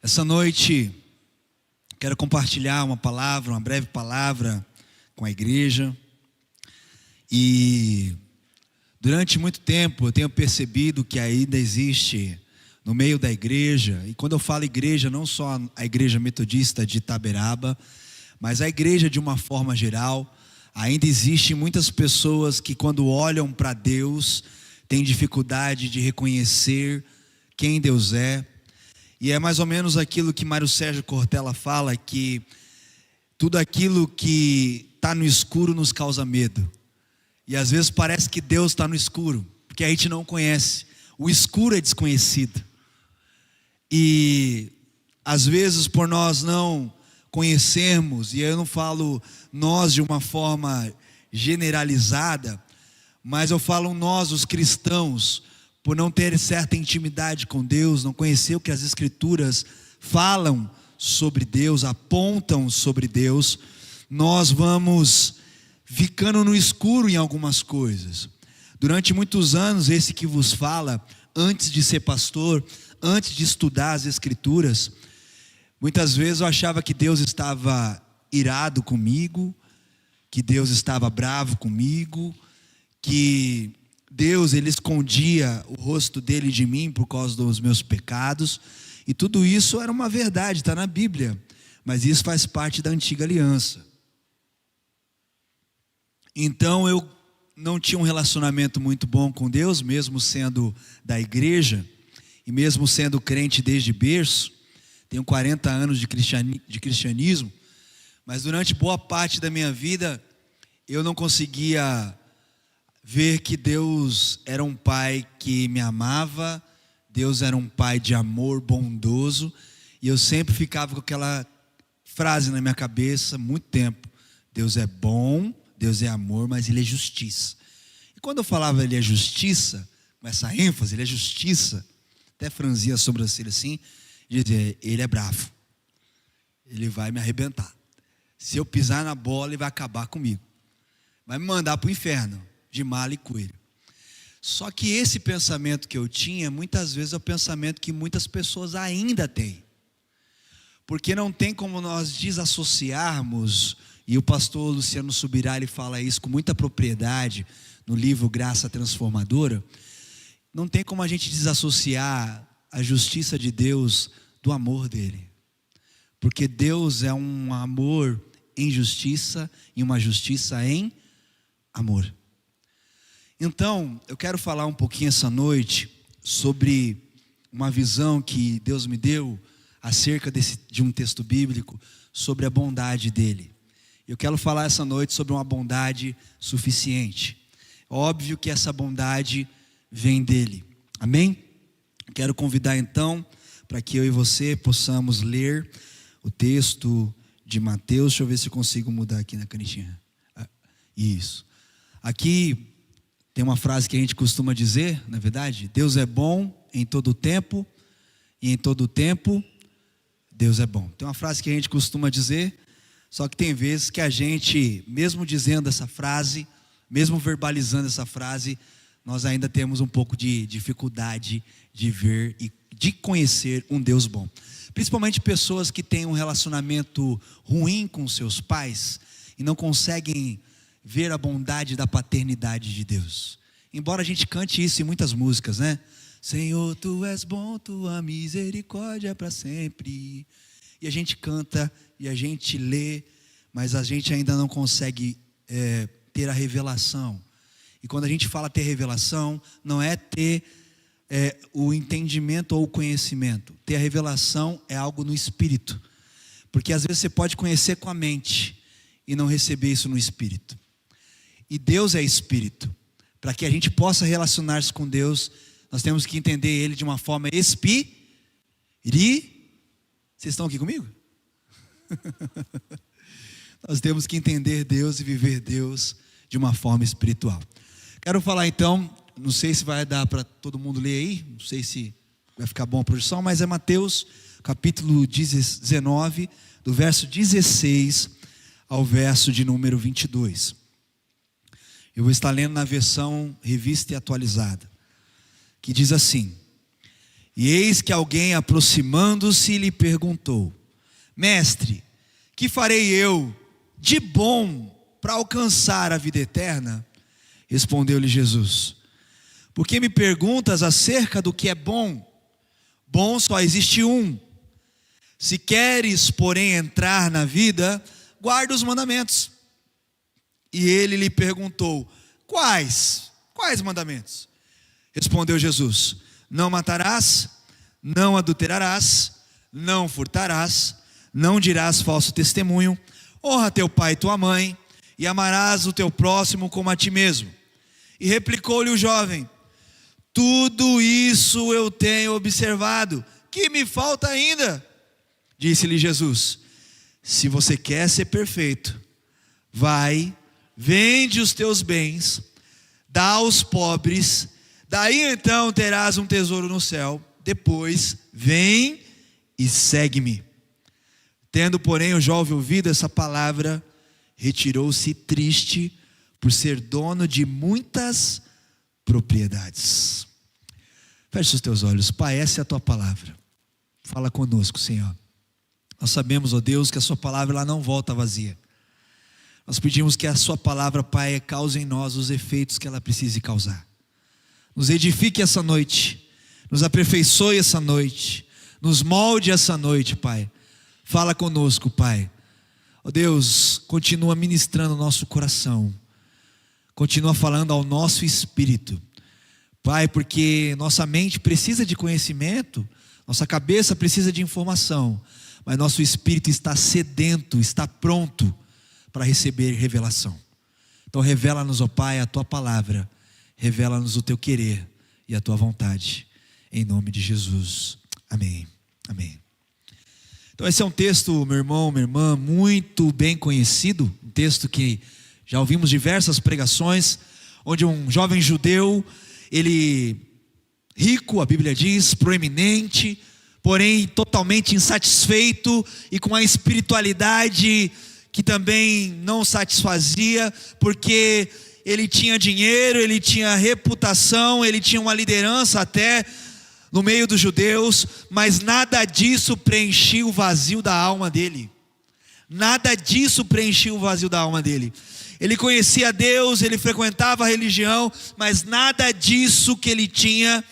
Essa noite quero compartilhar uma breve palavra com a igreja. E durante muito tempo eu tenho percebido que ainda existe no meio da igreja, e quando eu falo igreja, não só a igreja metodista de Itaberaba, mas a igreja de uma forma geral, ainda existem muitas pessoas que quando olham para Deus, têm dificuldade de reconhecer quem Deus é. E é mais ou menos aquilo que Mário Sérgio Cortella fala, que tudo aquilo que está no escuro nos causa medo. E às vezes parece que Deus está no escuro, porque a gente não conhece. O escuro é desconhecido. E às vezes por nós não conhecermos, e eu não falo nós de uma forma generalizada, mas eu falo nós, os cristãos, por não ter certa intimidade com Deus, não conhecer o que as Escrituras falam sobre Deus, apontam sobre Deus, nós vamos ficando no escuro em algumas coisas. Durante muitos anos, esse que vos fala, antes de ser pastor, antes de estudar as Escrituras, muitas vezes eu achava que Deus estava irado comigo, que Deus estava bravo comigo, que Deus, Ele escondia o rosto dele de mim por causa dos meus pecados, e tudo isso era uma verdade, está na Bíblia, mas isso faz parte da antiga aliança. Então eu não tinha um relacionamento muito bom com Deus, mesmo sendo da igreja, e mesmo sendo crente desde berço. Tenho 40 anos de cristianismo, mas durante boa parte da minha vida, eu não conseguia ver que Deus era um pai que me amava, Deus era um pai de amor bondoso, e eu sempre ficava com aquela frase na minha cabeça, muito tempo: Deus é bom, Deus é amor, mas Ele é justiça. E quando eu falava Ele é justiça, com essa ênfase, Ele é justiça, até franzia a sobrancelha assim, e dizia: Ele é bravo, Ele vai me arrebentar. Se eu pisar na bola, Ele vai acabar comigo, vai me mandar para o inferno, de mala e coelho. Só que esse pensamento que eu tinha, muitas vezes é o pensamento que muitas pessoas ainda têm, porque não tem como nós desassociarmos, e o pastor Luciano Subirá, ele fala isso com muita propriedade no livro Graça Transformadora. Não tem como a gente desassociar a justiça de Deus do amor dele, porque Deus é um amor em justiça e uma justiça em amor. Então, eu quero falar um pouquinho essa noite sobre uma visão que Deus me deu acerca de um texto bíblico, sobre a bondade dele. Eu quero falar essa noite sobre uma bondade suficiente. Óbvio que essa bondade vem dele. Amém? Quero convidar então para que eu e você possamos ler o texto de Mateus. Deixa eu ver se eu consigo mudar aqui na canetinha. Isso. Aqui tem uma frase que a gente costuma dizer, na verdade: Deus é bom em todo o tempo, e em todo o tempo Deus é bom. Tem uma frase que a gente costuma dizer, só que tem vezes que a gente, mesmo dizendo essa frase, mesmo verbalizando essa frase, nós ainda temos um pouco de dificuldade de ver e de conhecer um Deus bom. Principalmente pessoas que têm um relacionamento ruim com seus pais e não conseguem ver a bondade da paternidade de Deus. Embora a gente cante isso em muitas músicas, né? Senhor, Tu és bom, Tua misericórdia é para sempre. E a gente canta e a gente lê, mas a gente ainda não consegue ter a revelação. E quando a gente fala ter revelação, não é ter o entendimento ou o conhecimento. Ter a revelação é algo no espírito. Porque às vezes você pode conhecer com a mente e não receber isso no espírito. E Deus é espírito. Para que a gente possa relacionar-se com Deus, nós temos que entender Ele de uma forma Vocês estão aqui comigo? Nós temos que entender Deus e viver Deus de uma forma espiritual. Quero falar então, não sei se vai dar para todo mundo ler aí, não sei se vai ficar bom a projeção, mas é Mateus capítulo 19, do verso 16 ao verso de número 22. Eu vou estar lendo na versão revista e atualizada, que diz assim: E eis que alguém, aproximando-se, lhe perguntou: Mestre, que farei eu de bom para alcançar a vida eterna? Respondeu-lhe Jesus: Por que me perguntas acerca do que é bom? Bom só existe um. Se queres, porém, entrar na vida, guarda os mandamentos. E ele lhe perguntou: Quais mandamentos? Respondeu Jesus: Não matarás, não adulterarás, não furtarás, não dirás falso testemunho, honra teu pai e tua mãe, e amarás o teu próximo como a ti mesmo. E replicou-lhe o jovem: Tudo isso eu tenho observado, que me falta ainda? Disse-lhe Jesus: Se você quer ser perfeito, vai, vende os teus bens, dá aos pobres, daí então terás um tesouro no céu. Depois vem e segue-me. Tendo, porém, o jovem ouvido essa palavra, retirou-se triste, por ser dono de muitas propriedades. Feche os teus olhos. Pai, essa é a tua palavra. Fala conosco, Senhor. Nós sabemos, ó Deus, que a sua palavra ela não volta vazia. Nós pedimos que a sua palavra, Pai, cause em nós os efeitos que ela precise causar. Nos edifique essa noite, nos aperfeiçoe essa noite, nos molde essa noite, Pai. Fala conosco, Pai. Ó Deus, continua ministrando o nosso coração, continua falando ao nosso espírito, Pai, porque nossa mente precisa de conhecimento, nossa cabeça precisa de informação, mas nosso espírito está sedento, está pronto para receber revelação. Então revela-nos, ó Pai, a tua palavra, revela-nos o teu querer e a tua vontade, em nome de Jesus, amém, amém. Então esse é um texto, meu irmão, minha irmã, muito bem conhecido, um texto que já ouvimos diversas pregações, onde um jovem judeu, ele rico, a Bíblia diz, proeminente, porém totalmente insatisfeito e com a espiritualidade que também não satisfazia, porque ele tinha dinheiro, ele tinha reputação, ele tinha uma liderança até no meio dos judeus, mas nada disso preenchia o vazio da alma dele. Nada disso preenchia o vazio da alma dele. Ele conhecia Deus, ele frequentava a religião, mas nada disso que ele tinha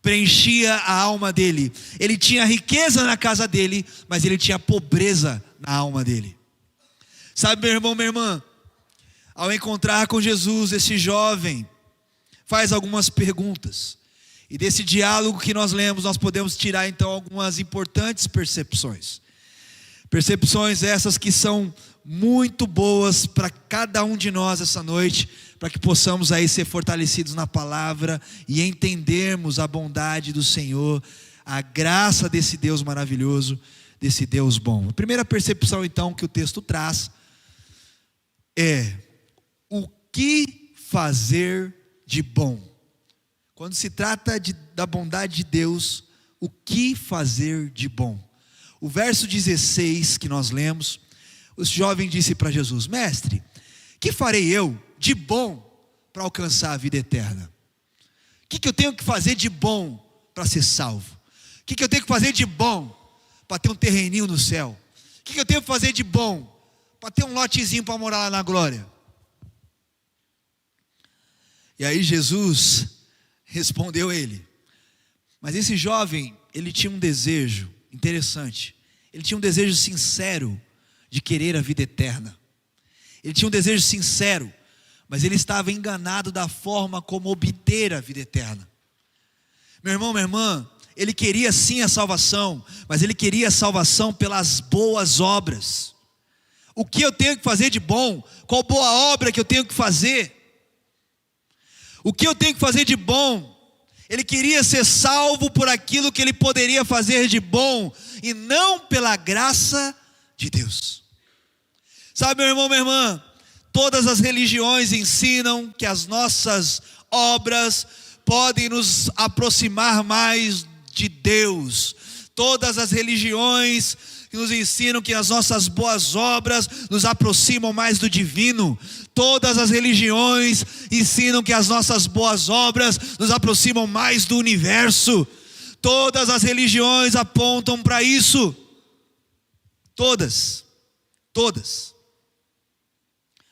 preenchia a alma dele. Ele tinha riqueza na casa dele, mas ele tinha pobreza na alma dele. Sabe, meu irmão, minha irmã, ao encontrar com Jesus, esse jovem faz algumas perguntas. E desse diálogo que nós lemos, nós podemos tirar então algumas importantes percepções. Percepções essas que são muito boas para cada um de nós essa noite, para que possamos aí ser fortalecidos na palavra e entendermos a bondade do Senhor, a graça desse Deus maravilhoso, desse Deus bom. A primeira percepção então que o texto traz é: o que fazer de bom? Quando se trata da bondade de Deus, o que fazer de bom? O verso 16 que nós lemos, o jovem disse para Jesus: Mestre, que farei eu de bom para alcançar a vida eterna? O que eu tenho que fazer de bom para ser salvo? O que eu tenho que fazer de bom para ter um terreninho no céu? O que eu tenho que fazer de bom para ter um lotezinho para morar lá na glória? E aí Jesus respondeu ele. Mas esse jovem, ele tinha um desejo interessante. Ele tinha um desejo sincero de querer a vida eterna. Ele tinha um desejo sincero, mas ele estava enganado da forma como obter a vida eterna. Meu irmão, minha irmã, ele queria sim a salvação, mas ele queria a salvação pelas boas obras. O que eu tenho que fazer de bom? Qual boa obra que eu tenho que fazer? O que eu tenho que fazer de bom? Ele queria ser salvo por aquilo que ele poderia fazer de bom, e não pela graça de Deus. Sabe, meu irmão, minha irmã, todas as religiões ensinam que as nossas obras podem nos aproximar mais de Deus. Todas as religiões nos ensinam que as nossas boas obras nos aproximam mais do divino. Todas as religiões ensinam que as nossas boas obras nos aproximam mais do universo. Todas as religiões apontam para isso. Todas.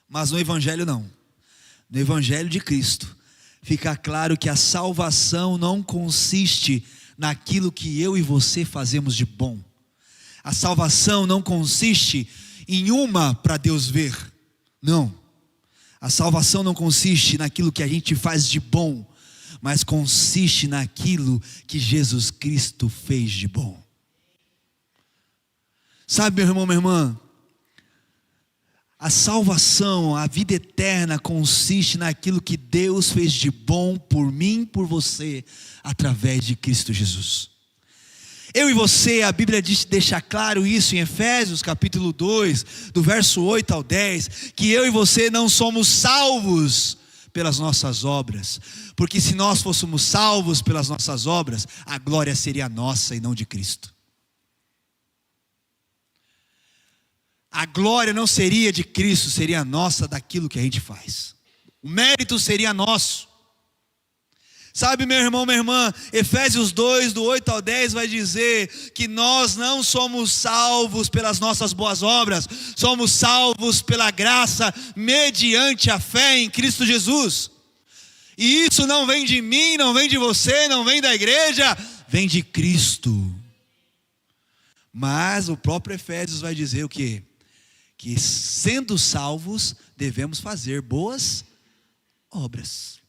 Mas no Evangelho não. No Evangelho de Cristo, fica claro que a salvação não consiste naquilo que eu e você fazemos de bom. A salvação não consiste em uma para Deus ver. Não. A salvação não consiste naquilo que a gente faz de bom, mas consiste naquilo que Jesus Cristo fez de bom. Sabe, meu irmão, minha irmã, a salvação, a vida eterna consiste naquilo que Deus fez de bom por mim, por você, através de Cristo Jesus. Eu e você, a Bíblia deixa claro isso em Efésios capítulo 2, do verso 8 ao 10, que eu e você não somos salvos pelas nossas obras, porque se nós fôssemos salvos pelas nossas obras, a glória seria nossa e não de Cristo. A glória não seria de Cristo, seria nossa daquilo que a gente faz. O mérito seria nosso. Sabe, meu irmão, minha irmã, Efésios 2, do 8 ao 10 vai dizer que nós não somos salvos pelas nossas boas obras, somos salvos pela graça mediante a fé em Cristo Jesus. E isso não vem de mim, não vem de você, não vem da igreja, vem de Cristo. Mas o próprio Efésios vai dizer o quê? Que sendo salvos, devemos fazer boas obras.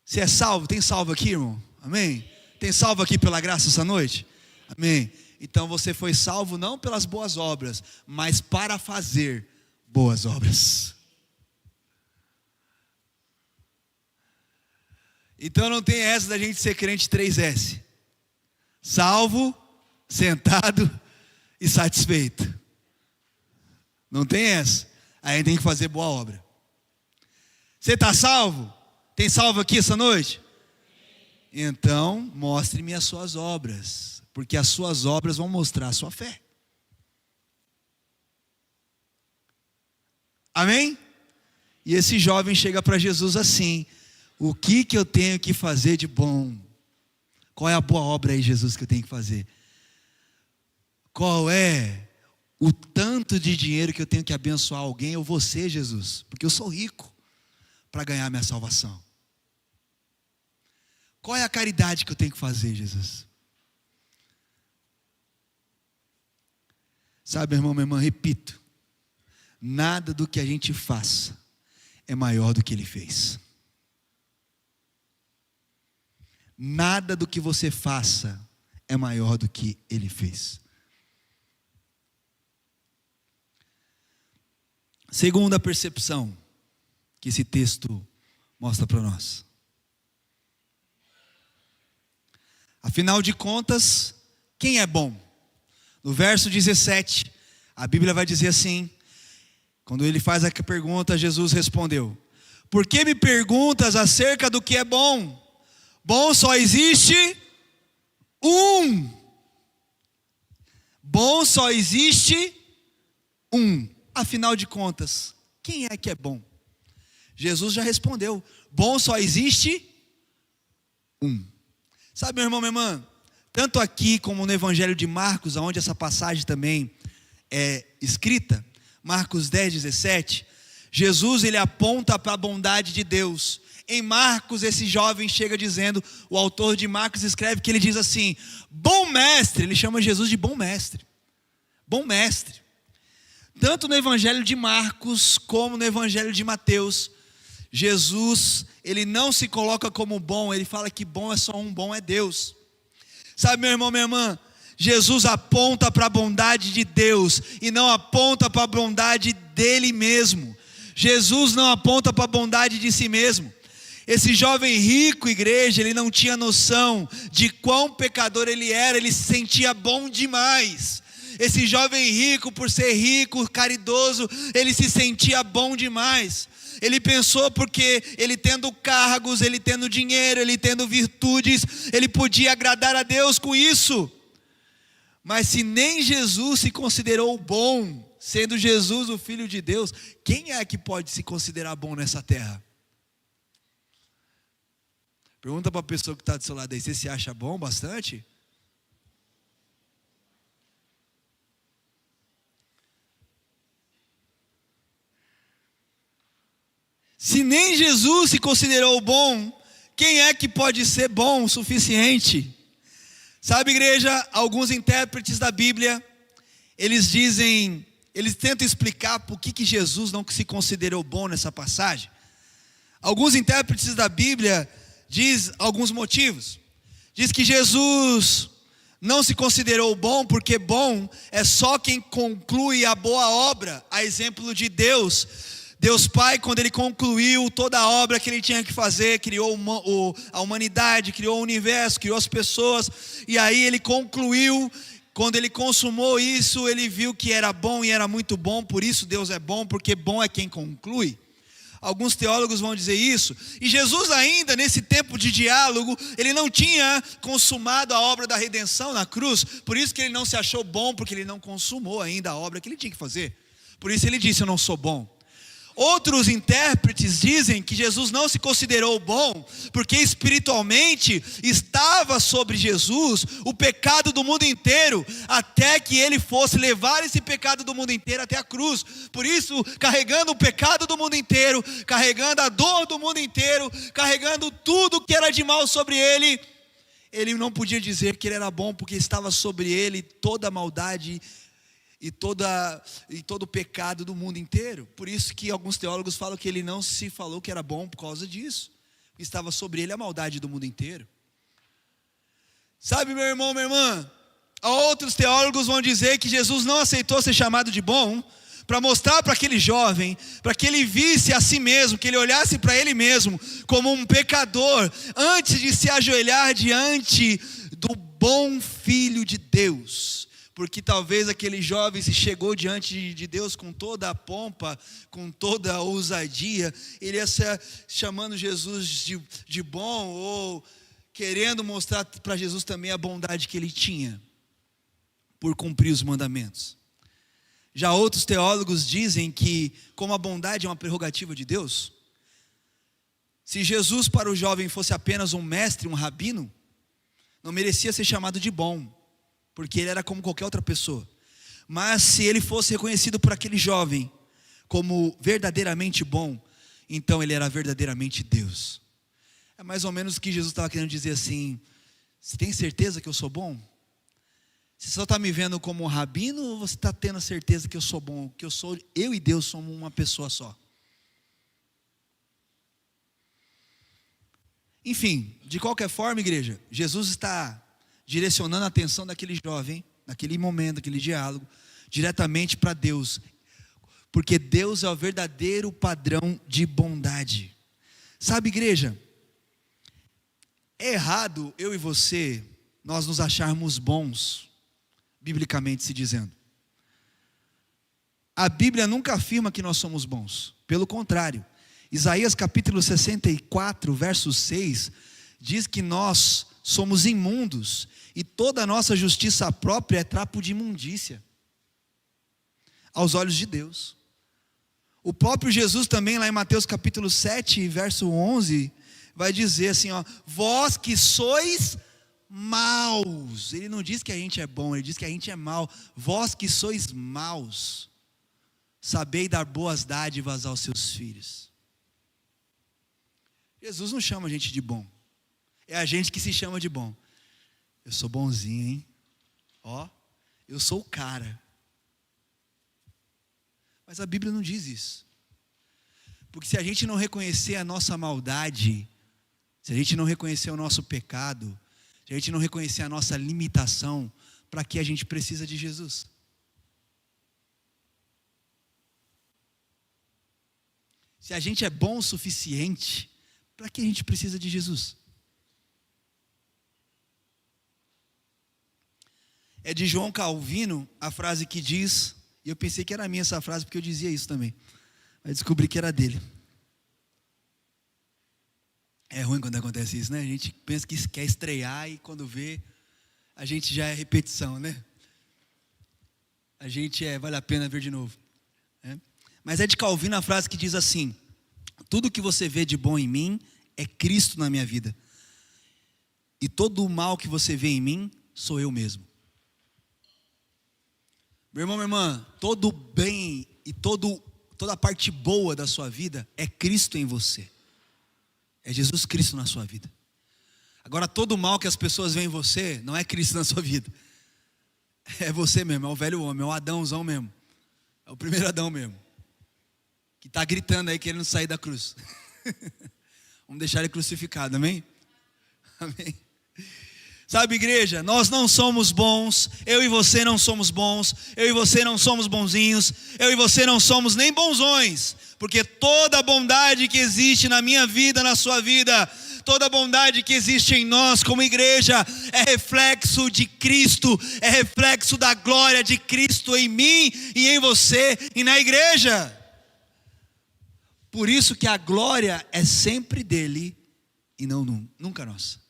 Você é salvo? Tem salvo aqui, irmão? Amém? Tem salvo aqui pela graça essa noite? Amém? Então você foi salvo não pelas boas obras, mas para fazer boas obras. Então não tem essa da gente ser crente 3S. Salvo, sentado e satisfeito. Não tem essa. Aí tem que fazer boa obra. Você está salvo? Tem salvo aqui essa noite? Então, mostre-me as suas obras, porque as suas obras vão mostrar a sua fé. Amém? E esse jovem chega para Jesus assim: o que eu tenho que fazer de bom? Qual é a boa obra aí, Jesus, que eu tenho que fazer? Qual é o tanto de dinheiro que eu tenho que abençoar alguém ou você, Jesus? Porque eu sou rico para ganhar minha salvação. Qual é a caridade que eu tenho que fazer, Jesus? Sabe, irmão, minha irmã, repito: nada do que a gente faça é maior do que Ele fez. Nada do que você faça é maior do que Ele fez. Segunda percepção que esse texto mostra para nós. Afinal de contas, quem é bom? No verso 17, a Bíblia vai dizer assim, quando ele faz a pergunta, Jesus respondeu: por que me perguntas acerca do que é bom? Bom só existe um. Bom só existe um. Afinal de contas, quem é que é bom? Jesus já respondeu: bom só existe um. Sabe, meu irmão, minha irmã, tanto aqui como no Evangelho de Marcos, onde essa passagem também é escrita, Marcos 10, 17, Jesus ele aponta para a bondade de Deus. Em Marcos, esse jovem chega dizendo, o autor de Marcos escreve que ele diz assim: bom mestre, ele chama Jesus de bom mestre. Bom mestre. Tanto no Evangelho de Marcos como no Evangelho de Mateus, Jesus, ele não se coloca como bom, ele fala que bom é só um, bom é Deus. Sabe, meu irmão, minha irmã, Jesus aponta para a bondade de Deus e não aponta para a bondade dele mesmo. Jesus não aponta para a bondade de si mesmo. Esse jovem rico, igreja, ele não tinha noção de quão pecador ele era, ele se sentia bom demais. Esse jovem rico, por ser rico, caridoso, ele se sentia bom demais. Ele pensou porque ele tendo cargos, ele tendo dinheiro, ele tendo virtudes, ele podia agradar a Deus com isso. Mas se nem Jesus se considerou bom, sendo Jesus o Filho de Deus, quem é que pode se considerar bom nessa terra? Pergunta para a pessoa que está do seu lado aí, você se acha bom bastante? Se nem Jesus se considerou bom, quem é que pode ser bom o suficiente? Sabe, igreja, alguns intérpretes da Bíblia, eles tentam explicar por que Jesus não se considerou bom nessa passagem. Alguns intérpretes da Bíblia diz alguns motivos. Diz que Jesus não se considerou bom porque bom é só quem conclui a boa obra, a exemplo de Deus. Deus Pai, quando Ele concluiu toda a obra que Ele tinha que fazer, criou a humanidade, criou o universo, criou as pessoas, e aí Ele concluiu. Quando Ele consumou isso, Ele viu que era bom e era muito bom. Por isso Deus é bom, porque bom é quem conclui. Alguns teólogos vão dizer isso. E Jesus ainda, nesse tempo de diálogo, Ele não tinha consumado a obra da redenção na cruz. Por isso que Ele não se achou bom, porque Ele não consumou ainda a obra que Ele tinha que fazer. Por isso Ele disse, eu não sou bom. Outros intérpretes dizem que Jesus não se considerou bom, porque espiritualmente estava sobre Jesus o pecado do mundo inteiro, até que Ele fosse levar esse pecado do mundo inteiro até a cruz. Por isso, carregando o pecado do mundo inteiro, carregando a dor do mundo inteiro, carregando tudo que era de mal sobre Ele, Ele não podia dizer que Ele era bom, porque estava sobre Ele toda a maldade e todo o pecado do mundo inteiro. Por isso que alguns teólogos falam que Ele não se falou que era bom por causa disso. Estava sobre Ele a maldade do mundo inteiro. Sabe, meu irmão, minha irmã, outros teólogos vão dizer que Jesus não aceitou ser chamado de bom, para mostrar para aquele jovem, para que ele visse a si mesmo, que ele olhasse para ele mesmo como um pecador, antes de se ajoelhar diante do bom Filho de Deus. Porque talvez aquele jovem se chegou diante de Deus com toda a pompa, com toda a ousadia, ele ia ser chamando Jesus de bom, ou querendo mostrar para Jesus também a bondade que ele tinha, por cumprir os mandamentos. Já outros teólogos dizem que, como a bondade é uma prerrogativa de Deus, se Jesus para o jovem fosse apenas um mestre, um rabino, não merecia ser chamado de bom, porque ele era como qualquer outra pessoa. Mas se ele fosse reconhecido por aquele jovem como verdadeiramente bom, então ele era verdadeiramente Deus. É mais ou menos o que Jesus estava querendo dizer assim: você tem certeza que eu sou bom? Você só está me vendo como um rabino, ou você está tendo a certeza que eu sou bom? Que eu e Deus somos uma pessoa só? Enfim, de qualquer forma, igreja, Jesus está direcionando a atenção daquele jovem, naquele momento, naquele diálogo, diretamente para Deus, porque Deus é o verdadeiro padrão de bondade. Sabe, igreja, é errado eu e você, nós nos acharmos bons, biblicamente se dizendo. A Bíblia nunca afirma que nós somos bons, pelo contrário. Isaías capítulo 64, verso 6, diz que nós somos imundos, e toda a nossa justiça própria é trapo de imundícia, aos olhos de Deus. O próprio Jesus também, lá em Mateus capítulo 7, verso 11, vai dizer assim, vós que sois maus. Ele não diz que a gente é bom, ele diz que a gente é mau. Vós que sois maus, sabei dar boas dádivas aos seus filhos. Jesus não chama a gente de bom, é a gente que se chama de bom. Eu sou bonzinho, hein? Eu sou o cara. Mas a Bíblia não diz isso. Porque se a gente não reconhecer a nossa maldade, se a gente não reconhecer o nosso pecado, se a gente não reconhecer a nossa limitação, para que a gente precisa de Jesus? Se a gente é bom o suficiente, para que a gente precisa de Jesus? É de João Calvino a frase que diz, e eu pensei que era minha essa frase, porque eu dizia isso também, mas descobri que era dele. É ruim quando acontece isso, né? A gente pensa que quer estrear e quando vê, a gente já é repetição, né? A gente vale a pena ver de novo, né? Mas é de Calvino a frase que diz assim: tudo que você vê de bom em mim é Cristo na minha vida. e todo o mal que você vê em mim, sou eu mesmo. Meu irmão, minha irmã, todo o bem e toda a parte boa da sua vida é Cristo em você. É Jesus Cristo na sua vida. Agora, todo o mal que as pessoas veem em você, não é Cristo na sua vida. É você mesmo, é o velho homem, é o Adãozão mesmo. É o primeiro Adão mesmo. Que está gritando aí, querendo sair da cruz. Vamos deixar ele crucificado, amém? Amém. Sabe, igreja, nós não somos bons, eu e você não somos bons, eu e você não somos bonzinhos, eu e você não somos nem bonzões, porque toda a bondade que existe na minha vida, na sua vida, toda a bondade que existe em nós como igreja, é reflexo de Cristo, é reflexo da glória de Cristo em mim e em você e na igreja. Por isso que a glória é sempre dele e nunca nossa.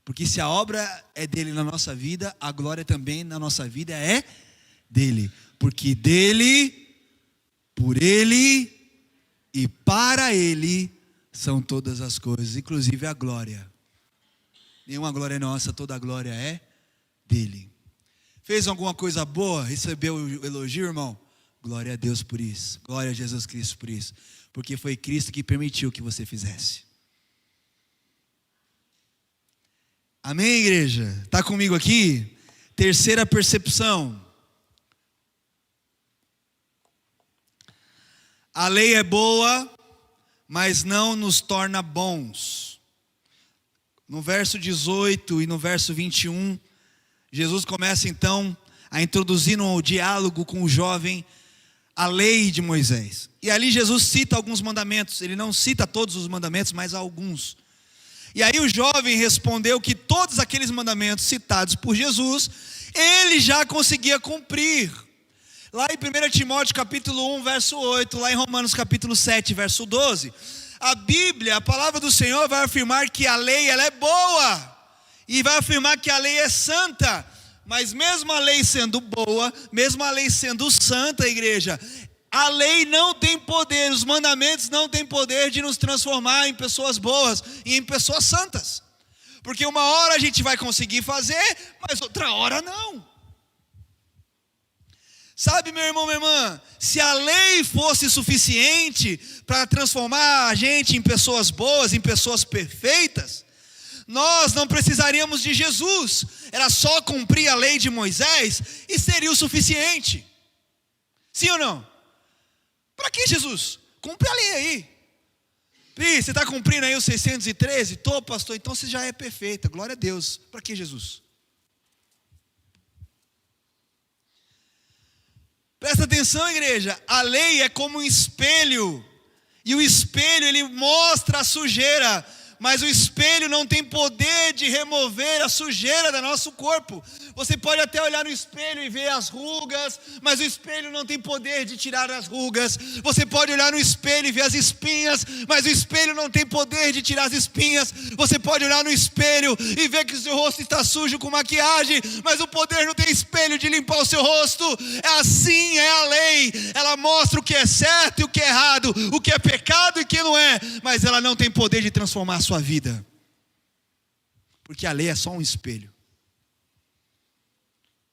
Porque se a obra é dele na nossa vida, a glória também na nossa vida é dele. Porque dele, por ele e para ele são todas as coisas, inclusive a glória. Nenhuma glória é nossa, toda a glória é dele. Fez alguma coisa boa? Recebeu o elogio, irmão? Glória a Deus por isso. Glória a Jesus Cristo por isso. Porque foi Cristo que permitiu que você fizesse. Amém, igreja? Está comigo aqui? Terceira percepção. A lei é boa, mas não nos torna bons. No verso 18 e no verso 21, Jesus começa então a introduzir no diálogo com o jovem a lei de Moisés. E ali Jesus cita alguns mandamentos. Ele não cita todos os mandamentos, mas alguns. E aí o jovem respondeu que todos aqueles mandamentos citados por Jesus, ele já conseguia cumprir. Lá em 1 Timóteo capítulo 1, verso 8, lá em Romanos capítulo 7, verso 12, a Bíblia, a palavra do Senhor vai afirmar que a lei ela é boa, e vai afirmar que a lei é santa. Mas mesmo a lei sendo boa, mesmo a lei sendo santa, igreja, a lei não tem poder, os mandamentos não têm poder de nos transformar em pessoas boas e em pessoas santas. Porque uma hora a gente vai conseguir fazer, mas outra hora não. Sabe, meu irmão, minha irmã, se a lei fosse suficiente para transformar a gente em pessoas boas, em pessoas perfeitas, nós não precisaríamos de Jesus. Era só cumprir a lei de Moisés e seria o suficiente. Sim ou não? Para que Jesus? Cumpre a lei aí. Pri, você está cumprindo aí os 613? Tô, pastor, então você já é perfeita, glória a Deus. Para que Jesus? Presta atenção, igreja, a lei é como um espelho, e o espelho ele mostra a sujeira, mas o espelho não tem poder de remover a sujeira do nosso corpo. Você pode até olhar no espelho e ver as rugas, mas o espelho não tem poder de tirar as rugas. Você pode olhar no espelho e ver as espinhas, mas o espelho não tem poder de tirar as espinhas. Você pode olhar no espelho e ver que o seu rosto está sujo com maquiagem, mas o poder não tem espelho de limpar o seu rosto. Assim é a lei, ela mostra o que é certo e o que é errado, o que é pecado e o que não é, mas ela não tem poder de transformar a sua vida, porque a lei é só um espelho.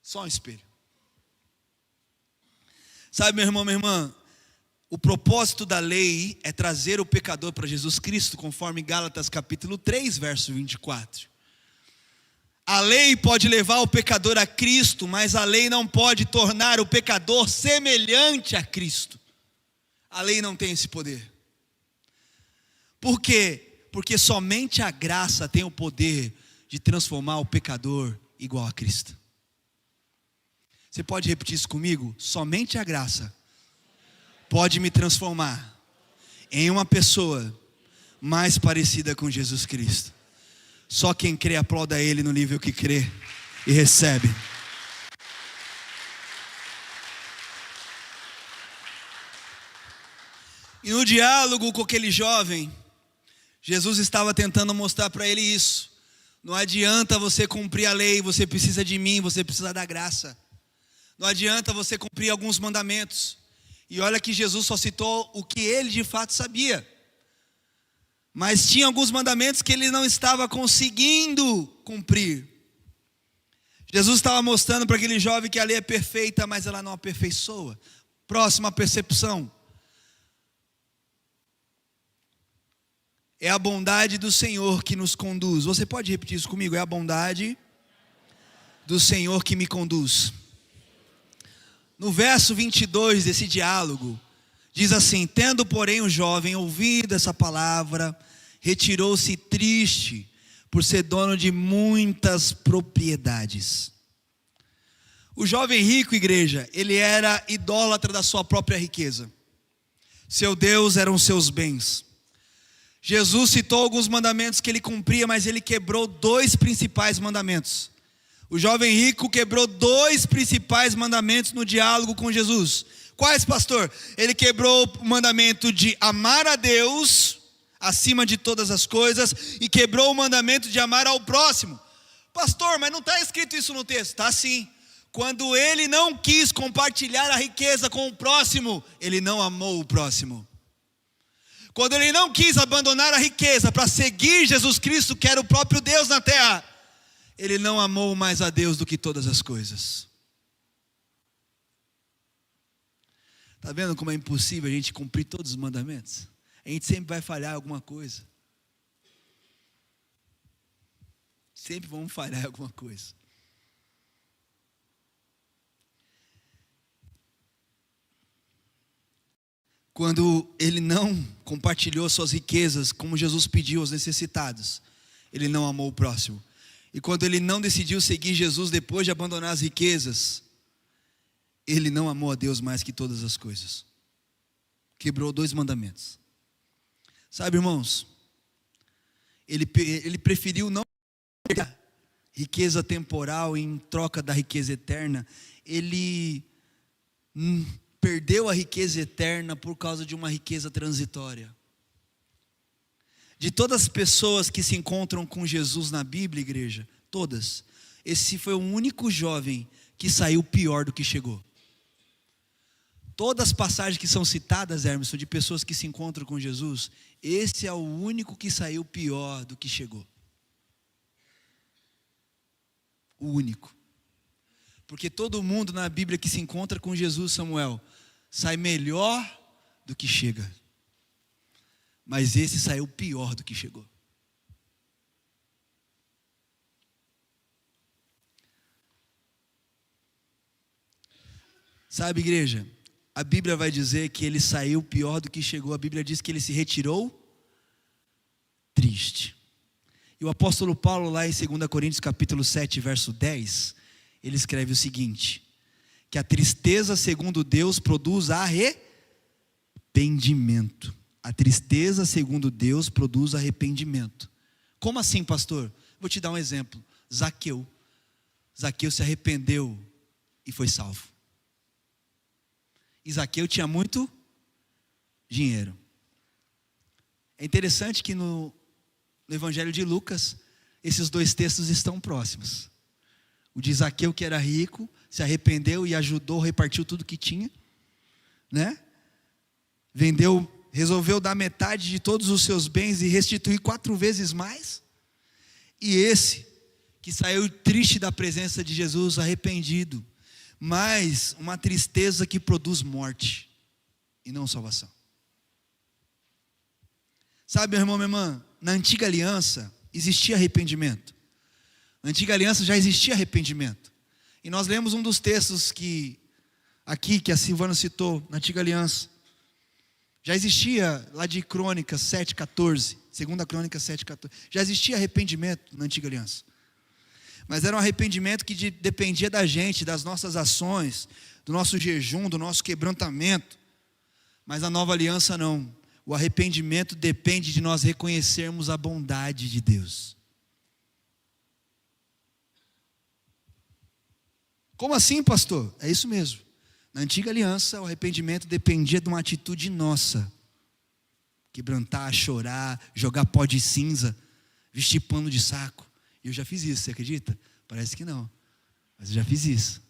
Só um espelho. Sabe, meu irmão, minha irmã, o propósito da lei é trazer o pecador para Jesus Cristo, conforme Gálatas capítulo 3, verso 24. A lei pode levar o pecador a Cristo, mas a lei não pode tornar o pecador semelhante a Cristo. A lei não tem esse poder. Por quê? Porque somente a graça tem o poder de transformar o pecador igual a Cristo. Você pode repetir isso comigo? Somente a graça pode me transformar em uma pessoa mais parecida com Jesus Cristo. Só quem crê aplauda Ele no nível que crê e recebe. E no diálogo com aquele jovem, Jesus estava tentando mostrar para ele isso. Não adianta você cumprir a lei, você precisa de mim, você precisa da graça. Não adianta você cumprir alguns mandamentos. E olha que Jesus só citou o que ele de fato sabia. Mas tinha alguns mandamentos que ele não estava conseguindo cumprir. Jesus estava mostrando para aquele jovem que a lei é perfeita, mas ela não aperfeiçoa. Próxima percepção. É a bondade do Senhor que nos conduz. Você pode repetir isso comigo? É a bondade do Senhor que me conduz. No verso 22 desse diálogo, diz assim: tendo porém o jovem ouvido essa palavra, retirou-se triste, por ser dono de muitas propriedades. O jovem rico, igreja, ele era idólatra da sua própria riqueza. Seu Deus eram seus bens. Jesus citou alguns mandamentos que ele cumpria, mas ele quebrou dois principais mandamentos. O jovem rico quebrou dois principais mandamentos no diálogo com Jesus. Quais, pastor? Ele quebrou o mandamento de amar a Deus acima de todas as coisas e quebrou o mandamento de amar ao próximo. Pastor, mas não está escrito isso no texto? Está sim. Quando ele não quis compartilhar a riqueza com o próximo, ele não amou o próximo. Quando ele não quis abandonar a riqueza para seguir Jesus Cristo, que era o próprio Deus na terra, ele não amou mais a Deus do que todas as coisas. Está vendo como é impossível a gente cumprir todos os mandamentos? A gente sempre vai falhar em alguma coisa. Sempre vamos falhar em alguma coisa. Quando ele não compartilhou suas riquezas, como Jesus pediu aos necessitados, ele não amou o próximo. E quando ele não decidiu seguir Jesus depois de abandonar as riquezas, ele não amou a Deus mais que todas as coisas. Quebrou dois mandamentos. Sabe, irmãos, ele preferiu não perder a riqueza temporal em troca da riqueza eterna. Ele perdeu a riqueza eterna por causa de uma riqueza transitória. De todas as pessoas que se encontram com Jesus na Bíblia, igreja, todas, esse foi o único jovem que saiu pior do que chegou. Todas as passagens que são citadas, Hermeson, de pessoas que se encontram com Jesus, esse é o único que saiu pior do que chegou. O único. Porque todo mundo na Bíblia que se encontra com Jesus, Samuel, sai melhor do que chega. Mas esse saiu pior do que chegou. Sabe, igreja, a Bíblia vai dizer que ele saiu pior do que chegou. A Bíblia diz que ele se retirou triste. E o apóstolo Paulo, lá em 2 Coríntios capítulo 7, verso 10, ele escreve o seguinte: que a tristeza segundo Deus produz arrependimento. A tristeza segundo Deus produz arrependimento. Como assim, pastor? Vou te dar um exemplo. Zaqueu se arrependeu e foi salvo. E Zaqueu tinha muito dinheiro. É interessante que no Evangelho de Lucas, esses dois textos estão próximos. O de Zaqueu, que era rico, se arrependeu e ajudou, repartiu tudo que tinha, né? Resolveu dar metade de todos os seus bens e restituir 4 vezes mais. E esse, que saiu triste da presença de Jesus, arrependido, mas uma tristeza que produz morte e não salvação. Sabe, meu irmão, minha irmã, na antiga aliança existia arrependimento. Na antiga aliança já existia arrependimento. E nós lemos um dos textos que a Silvana citou, na antiga aliança. Já existia lá de Crônicas 7,14, 2 Crônicas 7,14. Já existia arrependimento na antiga aliança. Mas era um arrependimento que dependia da gente, das nossas ações, do nosso jejum, do nosso quebrantamento. Mas a nova aliança não. O arrependimento depende de nós reconhecermos a bondade de Deus. Como assim, pastor? É isso mesmo. Na antiga aliança, o arrependimento dependia de uma atitude nossa. Quebrantar, chorar, jogar pó de cinza, vestir pano de saco. Eu já fiz isso, você acredita? Parece que não, mas eu já fiz isso.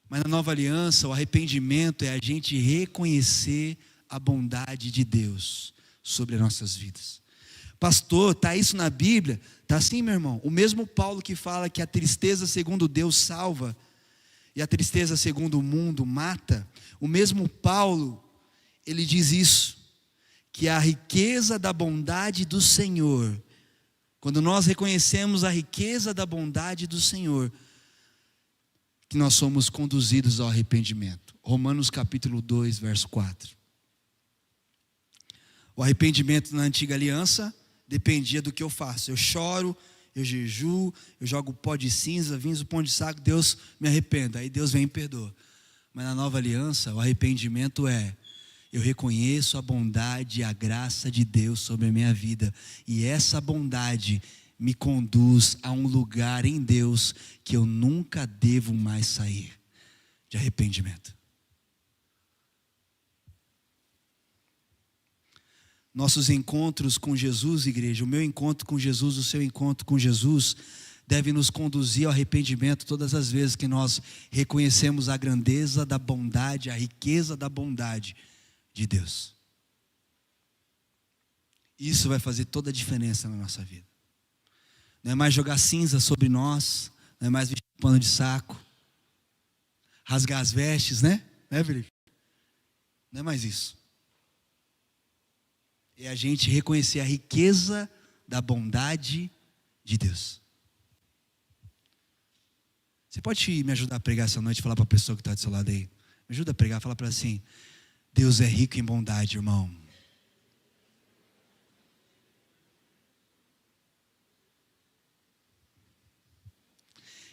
Mas na nova aliança, o arrependimento é a gente reconhecer a bondade de Deus. sobre as nossas vidas. Pastor, está isso na Bíblia? Está sim, meu irmão. O mesmo Paulo que fala que a tristeza segundo Deus salva e a tristeza segundo o mundo mata, o mesmo Paulo, ele diz isso, que a riqueza da bondade do Senhor, quando nós reconhecemos a riqueza da bondade do Senhor, que nós somos conduzidos ao arrependimento. Romanos capítulo 2, verso 4. O arrependimento na antiga aliança dependia do que eu faço. Eu choro, eu jejuo, eu jogo pó de cinza, vinho, pão de saco, Deus me arrependa. Aí Deus vem e perdoa. Mas na nova aliança, o arrependimento é: eu reconheço a bondade e a graça de Deus sobre a minha vida. E essa bondade me conduz a um lugar em Deus que eu nunca devo mais sair. De arrependimento. Nossos encontros com Jesus, igreja, o meu encontro com Jesus, o seu encontro com Jesus, deve nos conduzir ao arrependimento todas as vezes que nós reconhecemos a grandeza da bondade, a riqueza da bondade de Deus. Isso vai fazer toda a diferença na nossa vida. Não é mais jogar cinza sobre nós, não é mais vestir pano de saco, rasgar as vestes, né? Né, Felipe? Não é mais isso. É a gente reconhecer a riqueza da bondade de Deus. Você pode me ajudar a pregar essa noite e falar para a pessoa que está do seu lado aí? Me ajuda a pregar, fala para ela assim: Deus é rico em bondade, irmão.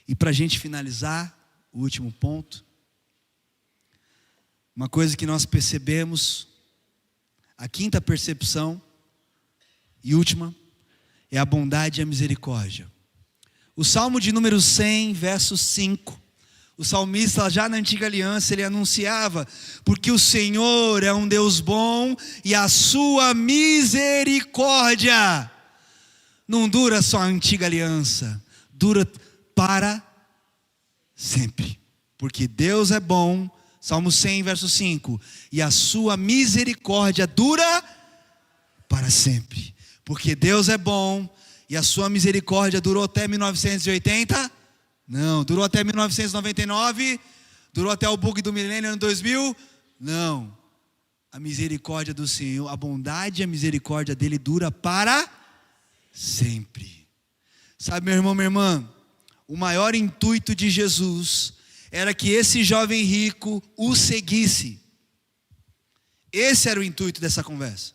E para a gente finalizar, o último ponto, uma coisa que nós percebemos, a quinta percepção e última, é a bondade e a misericórdia. O Salmo de número 100, verso 5, o salmista já na antiga aliança, ele anunciava: porque o Senhor é um Deus bom e a sua misericórdia não dura só a antiga aliança, dura para sempre. Porque Deus é bom, Salmo 100, verso 5, e a sua misericórdia dura para sempre. Porque Deus é bom e a sua misericórdia durou até 1980? Não. Durou até 1999? Durou até o bug do milênio, ano 2000? Não. A misericórdia do Senhor, a bondade e a misericórdia dele dura para sempre. Sabe, meu irmão, minha irmã, o maior intuito de Jesus era que esse jovem rico o seguisse. Esse era o intuito dessa conversa.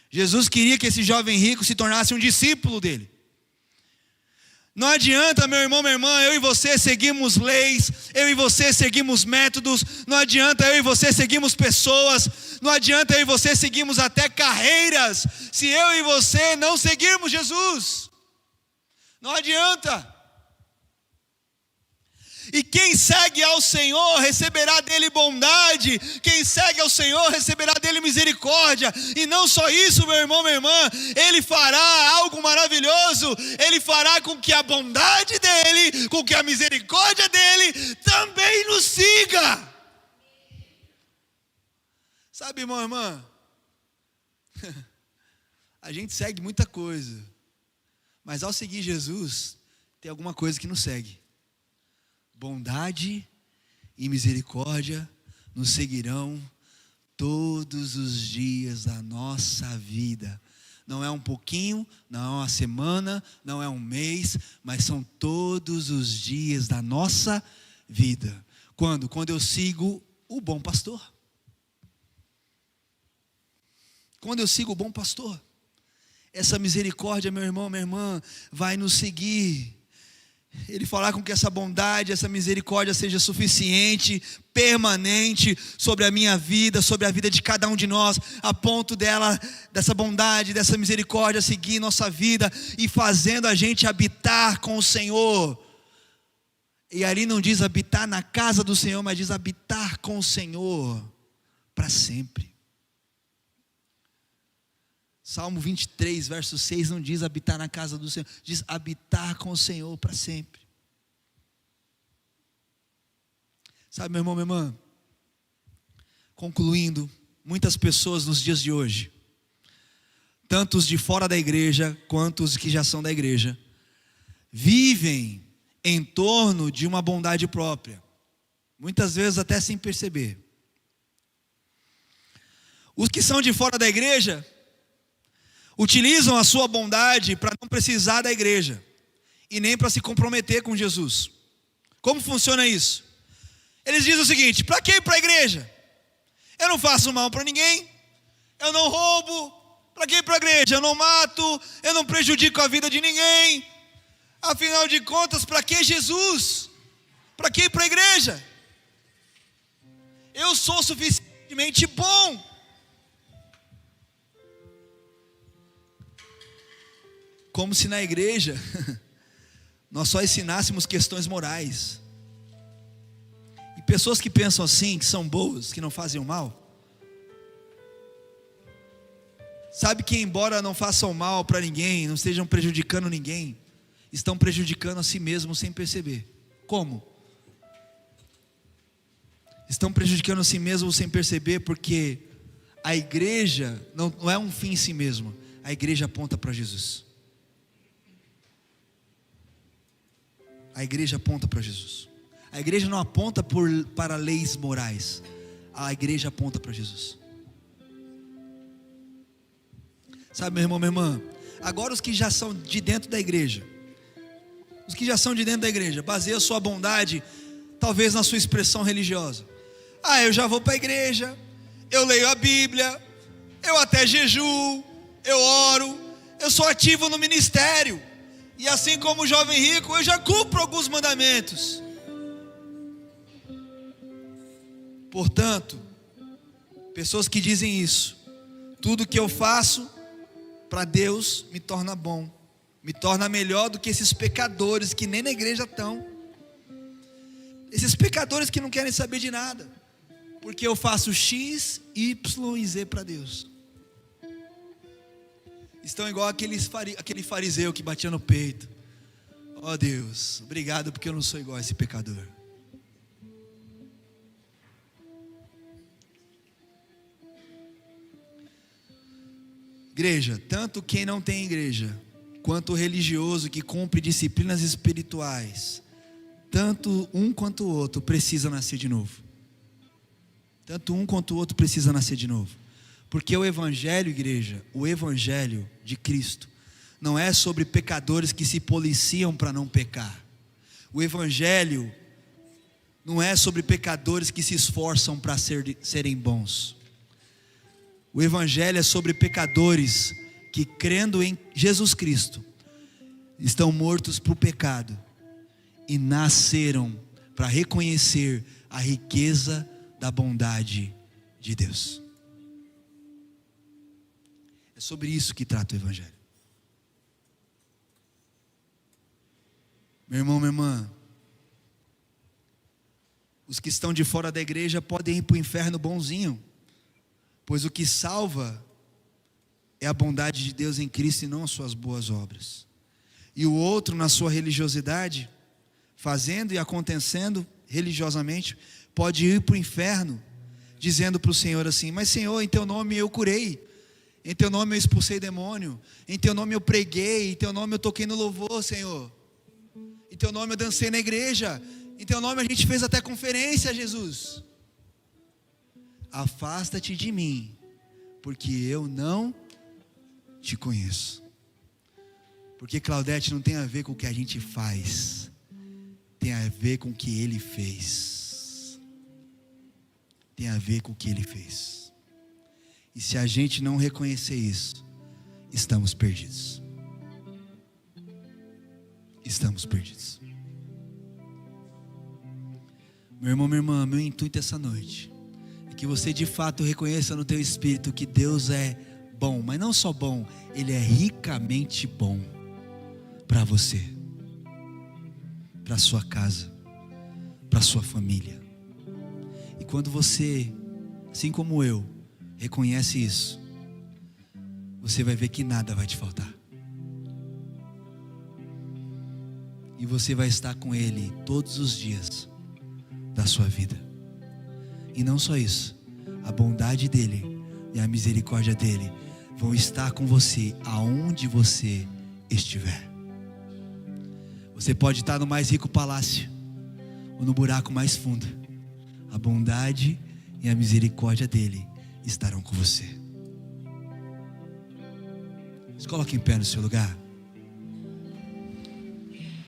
Jesus queria que esse jovem rico se tornasse um discípulo dele. Não adianta, meu irmão, minha irmã, eu e você seguimos leis, eu e você seguimos métodos, não adianta eu e você seguimos pessoas, não adianta eu e você seguimos até carreiras, se eu e você não seguirmos Jesus. Não adianta. E quem segue ao Senhor receberá dele bondade, quem segue ao Senhor receberá dele misericórdia. E não só isso, meu irmão, minha irmã, ele fará algo maravilhoso. Ele fará com que a bondade dele, com que a misericórdia dele também nos siga. Sabe, irmão, irmã, a gente segue muita coisa, mas ao seguir Jesus, tem alguma coisa que nos segue. Bondade e misericórdia nos seguirão todos os dias da nossa vida. Não é um pouquinho, não é uma semana, não é um mês, mas são todos os dias da nossa vida. Quando? Quando eu sigo o bom pastor. Quando eu sigo o bom pastor. Essa misericórdia, meu irmão, minha irmã, vai nos seguir. Ele fará com que essa bondade, essa misericórdia seja suficiente, permanente sobre a minha vida, sobre a vida de cada um de nós, a ponto dessa bondade, dessa misericórdia seguir nossa vida e fazendo a gente habitar com o Senhor. E ali não diz habitar na casa do Senhor, mas diz habitar com o Senhor para sempre. Salmo 23, verso 6 não diz habitar na casa do Senhor, diz habitar com o Senhor para sempre. Sabe, meu irmão, minha irmã, concluindo, muitas pessoas nos dias de hoje tanto os de fora da igreja quanto os que já são da igreja, vivem em torno de uma bondade própria, muitas vezes até sem perceber. Os que são de fora da igreja utilizam a sua bondade para não precisar da igreja e nem para se comprometer com Jesus. Como funciona isso? Eles dizem o seguinte: para que ir para a igreja? Eu não faço mal para ninguém, eu não roubo, para que ir para a igreja? Eu não mato, eu não prejudico a vida de ninguém. Afinal de contas, para que Jesus? Para que ir para a igreja? Eu sou suficientemente bom. Como se na igreja nós só ensinássemos questões morais. E pessoas que pensam assim, que são boas, que não fazem o mal, sabe que embora não façam mal para ninguém, não estejam prejudicando ninguém, estão prejudicando a si mesmos sem perceber. Como? Estão prejudicando a si mesmos sem perceber, porque a igreja não é um fim em si mesmo. A igreja aponta para Jesus. A igreja aponta para Jesus. A igreja não aponta para leis morais. A igreja aponta para Jesus. Sabe, meu irmão, minha irmã, agora os que já são de dentro da igreja, baseiam sua bondade talvez na sua expressão religiosa. Eu já vou para a igreja, eu leio a Bíblia, eu até jejuo, eu oro, eu sou ativo no ministério, e assim como o jovem rico, eu já cumpro alguns mandamentos. Portanto, pessoas que dizem isso, tudo que eu faço para Deus me torna bom, me torna melhor do que esses pecadores que nem na igreja estão, esses pecadores que não querem saber de nada, porque eu faço X, Y e Z para Deus. Estão igual aquele fariseu que batia no peito: ó Deus, obrigado porque eu não sou igual a esse pecador. Igreja, tanto quem não tem igreja, quanto o religioso que cumpre disciplinas espirituais, tanto um quanto o outro precisa nascer de novo. Tanto um quanto o outro precisa nascer de novo. Porque o evangelho, igreja, o evangelho de Cristo, não é sobre pecadores que se policiam para não pecar. O evangelho não é sobre pecadores que se esforçam para serem bons. O evangelho é sobre pecadores que, crendo em Jesus Cristo, estão mortos para o pecado e nasceram para reconhecer a riqueza da bondade de Deus. É sobre isso que trata o evangelho. Meu irmão, minha irmã, os que estão de fora da igreja podem ir para o inferno bonzinho, pois o que salva é a bondade de Deus em Cristo e não as suas boas obras. E o outro, na sua religiosidade, fazendo e acontecendo religiosamente, pode ir para o inferno, dizendo para o Senhor assim: mas Senhor, em teu nome eu curei, em teu nome eu expulsei demônio, em teu nome eu preguei, em teu nome eu toquei no louvor, Senhor, em teu nome eu dancei na igreja, em teu nome a gente fez até conferência, Jesus. Afasta-te de mim, porque eu não te conheço. Porque, Claudete, não tem a ver com o que a gente faz, tem a ver com o que Ele fez. Tem a ver com o que Ele fez. E se a gente não reconhecer isso, estamos perdidos. Estamos perdidos. Meu irmão, minha irmã, meu intuito essa noite é que você de fato reconheça no teu espírito que Deus é bom, mas não só bom, Ele é ricamente bom para você, para sua casa, para sua família. E quando você, assim como eu, reconhece isso, você vai ver que nada vai te faltar. E você vai estar com Ele todos os dias da sua vida. E não só isso, a bondade dEle e a misericórdia dEle vão estar com você aonde você estiver. Você pode estar no mais rico palácio ou no buraco mais fundo. A bondade e a misericórdia dele estarão com você. Se coloque em pé no seu lugar.